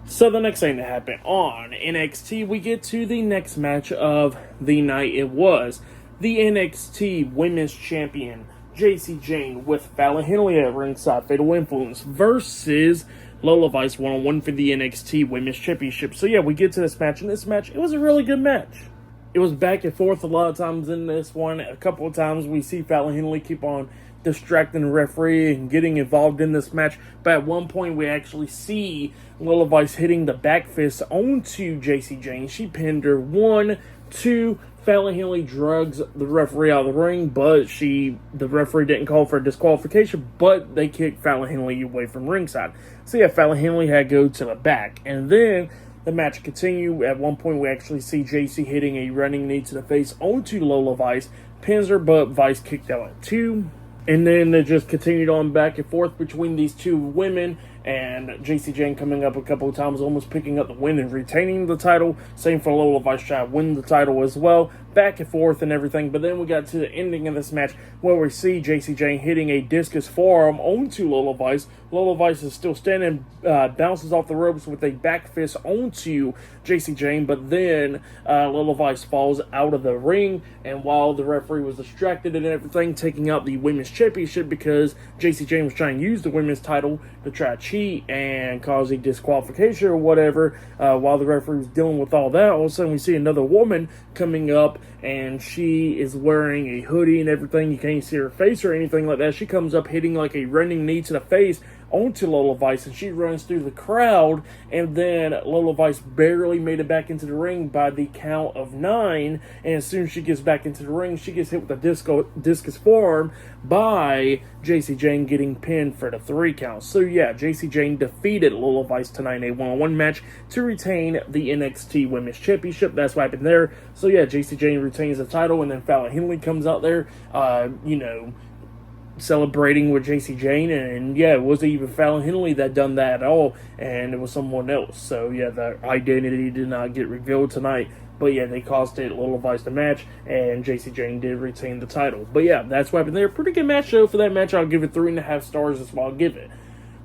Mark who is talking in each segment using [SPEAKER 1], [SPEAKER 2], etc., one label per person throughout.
[SPEAKER 1] So the next thing that happened on NXT, we get to the next match of the night. It was the NXT Women's Champion, Jacy Jayne, with Fallon Henley at ringside, Fatal Influence, versus Lola Vice one-on-one for the NXT Women's Championship. So yeah, we get to this match, and this match, it was a really good match. It was back and forth a lot of times in this one. A couple of times we see Fallon Henley keep on distracting the referee and getting involved in this match. But at one point we actually see Lola Vice hitting the back fist onto Jacy Jayne. She pinned her. 1, 2. Fallon Henley drugs the referee out of the ring, but the referee didn't call for a disqualification, but they kicked Fallon Henley away from ringside. So yeah, Fallon Henley had to go to the back. And then the match continued. At one point, we actually see Jacy hitting a running knee to the face onto Lola Vice, pins her, but Vice kicked out at 2. And then it just continued on back and forth between these two women, and Jacy Jayne coming up a couple of times, almost picking up the win and retaining the title. Same for Lola Vice, trying to win the title as well. Back and forth and everything. But then we got to the ending of this match where we see Jacy Jayne hitting a discus forearm onto Lola Vice. Lola Vice is still standing, bounces off the ropes with a back fist onto Jacy Jayne. But then Lola Vice falls out of the ring. And while the referee was distracted and everything, taking out the Women's Championship because Jacy Jayne was trying to use the Women's title to try to cheat and cause a disqualification or whatever, while the referee was dealing with all that, all of a sudden we see another woman coming up, and she is wearing a hoodie and everything. You can't see her face or anything like that. She comes up hitting like a running knee to the face onto Lola Vice, and she runs through the crowd, and then Lola Vice barely made it back into the ring by the count of 9, and as soon as she gets back into the ring, she gets hit with a discus forearm by Jacy Jayne, getting pinned for the 3 count. So yeah, Jacy Jayne defeated Lola Vice tonight in a one-on-one match to retain the NXT Women's Championship. That's what happened there. So yeah, Jacy Jayne retains the title, and then Fallon Henley comes out there, celebrating with Jacy Jayne, and yeah, it wasn't even Fallon Henley that done that at all, and it was someone else. So yeah, the identity did not get revealed tonight, but yeah, they costed Lola Vice the match, and Jacy Jayne did retain the title. But yeah, that's what happened there. Pretty good match though. For that match, I'll give it 3.5 stars. That's what I'll give it.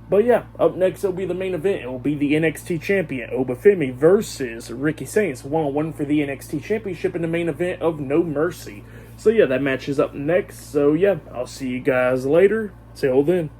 [SPEAKER 1] But yeah, up next it'll be the main event. It will be the NXT champion, Obafemi, versus Ricky Saints, one-on-one for the NXT championship in the main event of No Mercy. So yeah, that match is up next. So yeah, I'll see you guys later. Till then.